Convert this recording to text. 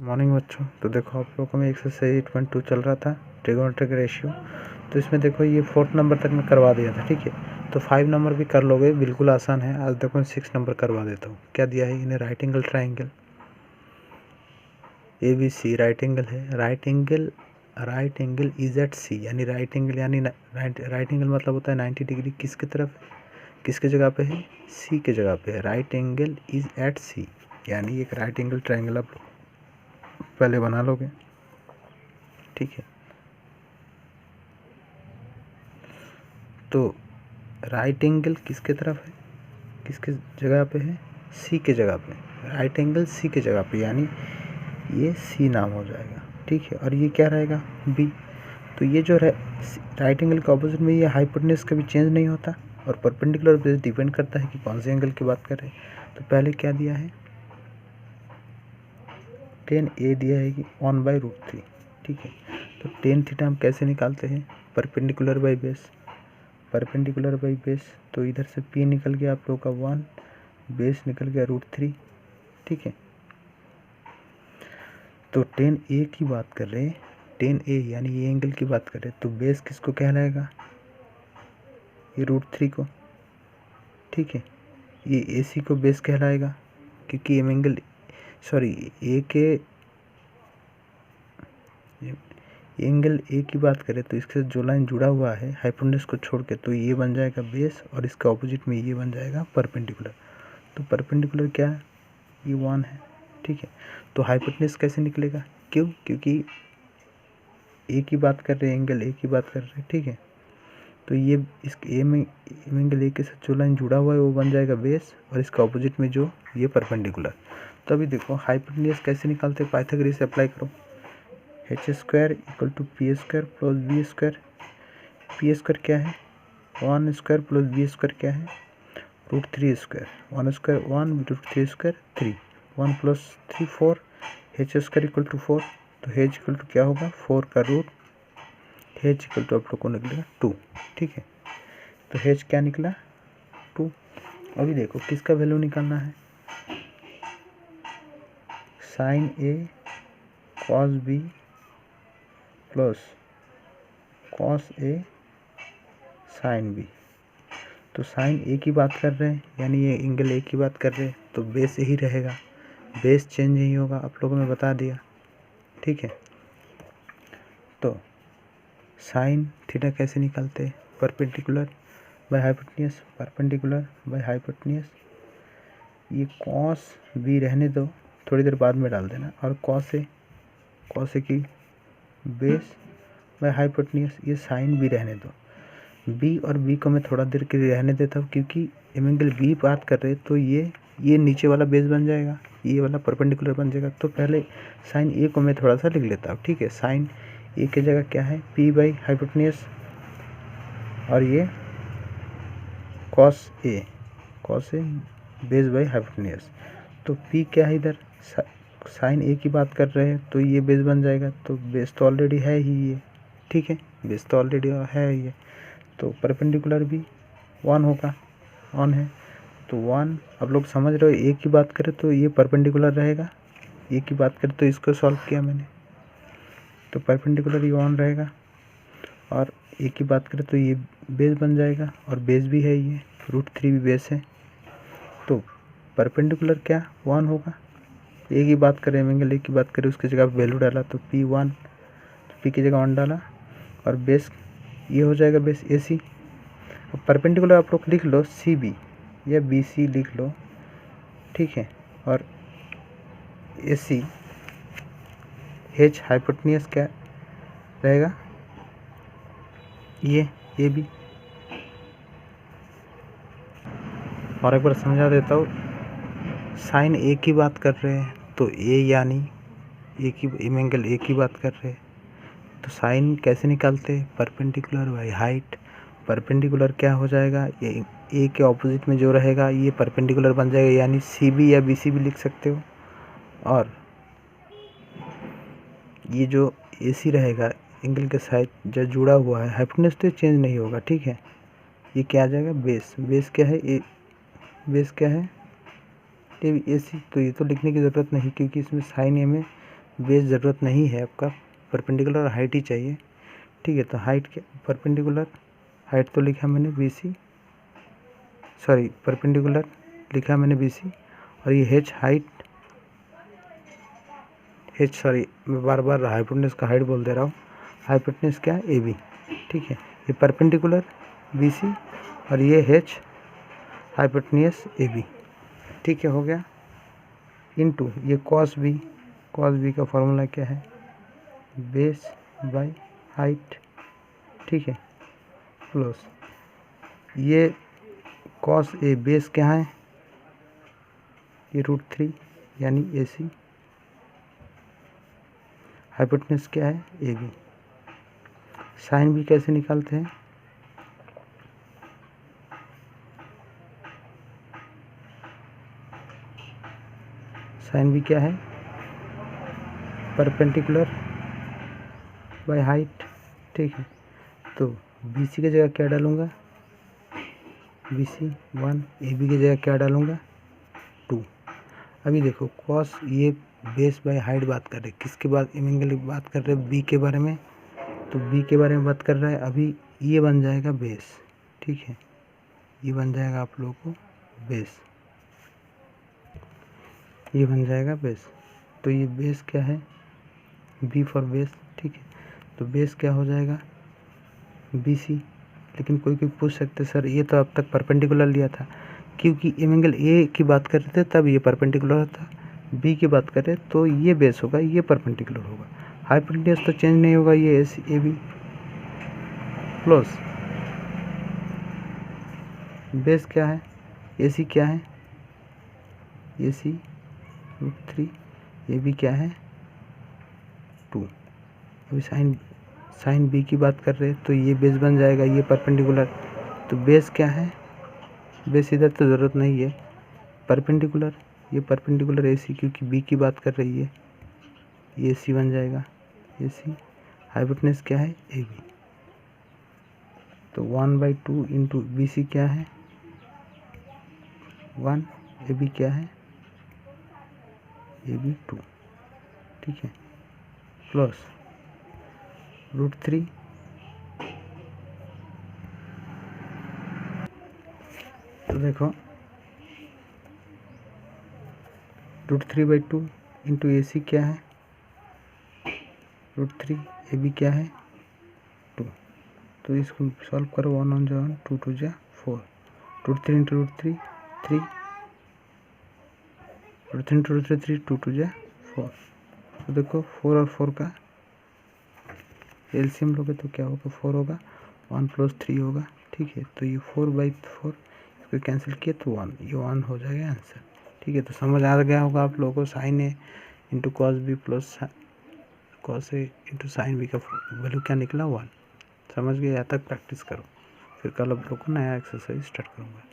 Morning बच्चों। तो देखो आप लोगों को मैं एक्सरसाइज 8.2 चल रहा था ट्रिगोनोमेट्रिक रेशियो। तो इसमें देखो ये 4th नंबर तक मैं करवा दिया था, ठीक है। तो 5 नंबर भी कर लोगे, बिल्कुल आसान है। आज देखो मैं 6 नंबर करवा देता हूँ। क्या दिया है इन्हें? Right angle triangle ABC right angle है। Right angle is at C, यानी राइट एंगल मतलब होता है 90 डिग्री। किसकी तरफ, किसके जगह पे है? C के जगह पे है। Right angle is at C, यानी एक राइट एंगल ट्राइंगल आप पहले बना लोगे, ठीक है। तो राइट एंगल किसके तरफ है, किसके जगह पे है? C के जगह पे। राइट एंगल C के जगह पे, यानी ये C नाम हो जाएगा, ठीक है। और ये क्या रहेगा? B। तो ये जो राइट एंगल के ऑपोजिट में ये हाइपोटेन्यूज कभी चेंज नहीं होता, और परपेंडिकुलर बेस डिपेंड करता है कि कौन से एंगल की बात कर रहे हैं। तो पहले क्या दिया है? tan A दिया है कि 1/√3, ठीक है। तो tan थीटा हम कैसे निकालते हैं? Perpendicular by base. Perpendicular by base, तो इधर से P निकल गया आप लोगों का 1, बेस निकल गया √3, ठीक है। तो tan A की बात कर रहे हैं, tan A यानी ये एंगल की बात कर रहे हैं। तो बेस किसको कहलाएगा? ये √3 को, ठीक है। ये AC को बेस कहलाएगा, क्योंकि एंगल A की बात करें तो इसके साथ जो लाइन जुड़ा हुआ है हाइपोटेन्यूज को छोड़ के, तो ये बन जाएगा बेस, और इसके ऑपोजिट में ये बन जाएगा परपेंडिकुलर। तो परपेंडिकुलर क्या है? ये 1 है, ठीक है। तो हाइपोटेन्यूज कैसे निकलेगा? क्यों? क्योंकि A की बात कर रहे हैं, एंगल A की बात कर रहे हैं, ठीक है। तो ये इस एंगल A के साथ जो लाइन जुड़ा हुआ है वो बन जाएगा बेस, और इसका ऑपोजिट में जो ये परपेंडिकुलर। तो अभी देखो हाइपोटेन्यूज कैसे निकालते हैं? पाइथागोरस से अप्लाई करो। h² = p² + b²। p² क्या है? 1² + b² क्या है? √3²। 1² 1, √3² 3, 1 + 3 4, h² = 4। तो h = क्या होगा? 4 का रूट। h = आप लोग को निकलेगा 2, ठीक है। तो h क्या निकला? 2। अभी देखो किसका वैल्यू निकालना है? sin A cos B plus cos A sin B। तो sin A की बात कर रहे हैं, यानी ये एंगल A की बात कर रहे हैं, तो बेस यही रहेगा, बेस चेंज नहीं होगा, आप लोगों ने बता दिया, ठीक है। तो sin थीटा कैसे निकालते हैं? Perpendicular by hypotenuse, perpendicular by hypotenuse. ये cos B रहने दो, थोड़ी देर बाद में डाल देना, और cos A की बेस बाय हाइपोटेन्यूज, ये sin B रहने दो। B और B को मैं थोड़ा देर के लिए रहने देता हूँ, क्योंकि एंगल B बात कर रहे हैं, तो ये नीचे वाला बेस बन जाएगा, ये वाला परपेंडिकुलर बन जाएगा। तो पहले sin A को मैं थोड़ा सा लिख लेता हूँ, ठीक है। sin A की जगह क्या है? P बाई हाइपोटेन्यूज, और ये cos A base by hypotenuse. तो P क्या है इधर? sin A की बात कर रहे हैं, तो ये बेस बन जाएगा। तो बेस तो ऑलरेडी है ही ये, ठीक है, बेस तो ऑलरेडी है ये। तो परपेंडिकुलर भी 1 होगा, 1 है। तो 1 आप लोग समझ रहे हो। A की बात करें तो ये परपेंडिकुलर रहेगा, A की बात करें तो इसको सॉल्व किया मैंने, तो परपेंडिकुलर ये 1 रहेगा। और A की बात करें तो ये बेस बन जाएगा, और बेस भी है, ये √3 भी बेस है। तो परपेंडिकुलर क्या 1 होगा। A की बात करें, एंगल A की बात करें, उसकी जगह वैल्यू डाला तो P1, P की जगह 1 डाला, और बेस ये हो जाएगा बेस AC। अब परपेंडिकुलर आप लोग लिख लो CB या BC लिख लो, ठीक है। और AC H हाइपोटेन्यूज क्या रहेगा? ये AB। और एक बार समझा देता हूँ। sin A की बात कर रहे हैं, तो A यानी एंगल A की बात कर रहे हैं, तो साइन कैसे निकालते हैं? Perpendicular by height. परपेंडिकुलर क्या हो जाएगा? ये A के ऑपोजिट में जो रहेगा ये परपेंडिकुलर बन जाएगा, यानी CB या BC भी लिख सकते हो। और ये जो AC रहेगा, एंगल के साथ जो जुड़ा हुआ है, हाइपोटेन्यूज तो चेंज नहीं होगा, ठीक है। ये क्या आ जाएगा? बेस। बेस क्या है? बेस क्या है? AC। तो ये तो लिखने की ज़रूरत नहीं, क्योंकि इसमें साइन A में बेस ज़रूरत नहीं है आपका, परपेंडिकुलर हाइट ही चाहिए। ठीक है, तो हाइट के परपेंडिकुलर हाइट तो लिखा मैंने BC, सॉरी परपेंडिकुलर लिखा मैंने BC, और ये H हाइट, H सॉरी मैं बार बार हाइपोटेनस का हाइट बोल दे रहा हूँ, हाइपोटेनस क्या है AB। ठीक है, ये परपेंडिकुलर BC और ये H हाइपोटेनस AB। ठीक है, हो गया। इनटू ये कॉस बी का फॉर्मूला क्या है, बेस बाय हाइट। ठीक है, प्लस ये कॉस ए बेस क्या है, ये √3 यानी AC, हाइपोटेनस क्या है AB। साइन बी कैसे निकालते हैं, साइन बी क्या है, परपेंडिकुलर बाय हाइट। ठीक है, तो BC की जगह क्या डालूँगा, BC 1, AB की जगह क्या डालूँगा 2। अभी देखो कॉस, ये बेस बाय हाइट बात कर रहे हैं, किसके बाद एंगल की बात कर रहे हैं, B के बारे में, तो B के बारे में बात कर रहा है। अभी ये बन जाएगा बेस। ठीक है, ये बन जाएगा आप लोगों को बेस, ये बन जाएगा बेस। तो ये बेस क्या है, B फॉर बेस। ठीक है, तो बेस क्या हो जाएगा BC। लेकिन कोई पूछ सकते सर ये तो अब तक परपेंडिकुलर लिया था, क्योंकि एंगल A की बात कर रहे थे तब ये परपेंडिकुलर था, B की बात करें तो ये बेस होगा, ये परपेंडिकुलर होगा। हाइपोटेनस तो चेंज नहीं होगा, ये AB प्लस बेस क्या है, AC क्या है, AC √3, AB क्या है 2। अभी साइन B की बात कर रहे हैं तो ये बेस बन जाएगा, ये परपेंडिकुलर। तो बेस क्या है, बेस इधर तो ज़रूरत नहीं है, परपेंडिकुलर, ये परपेंडिकुलर AC क्योंकि B की बात कर रही है, ये AC बन जाएगा AC। हाइपोटेनस क्या है AB, तो 1/2 इंटू BC क्या है 1, AB क्या है AB 2। ठीक है, प्लस √3, तो देखो √3/2 इंटू AC क्या है √3, AB क्या है 2। तो इसको सॉल्व करो, 1 1 जा 1, 2 2 जा 4, √3 इंटू √3 3, √3 इंटू √3 3, 2 2 जा 4। तो देखो 4 और 4 का एलसीएम लोगे तो क्या होगा, 4 होगा, 1 + 3 होगा। ठीक है, तो ये 4/4 इसको कैंसिल किए तो 1, ये 1 हो जाएगा आंसर। ठीक है, तो समझ आ गया होगा आप लोगों को sine A into cos B plus cos A into sine B का वैल्यू क्या निकला 1। समझ गए, यहाँ तक प्रैक्टिस करो, फिर कल आप लोग को नया एक्सरसाइज स्टार्ट करूँगा।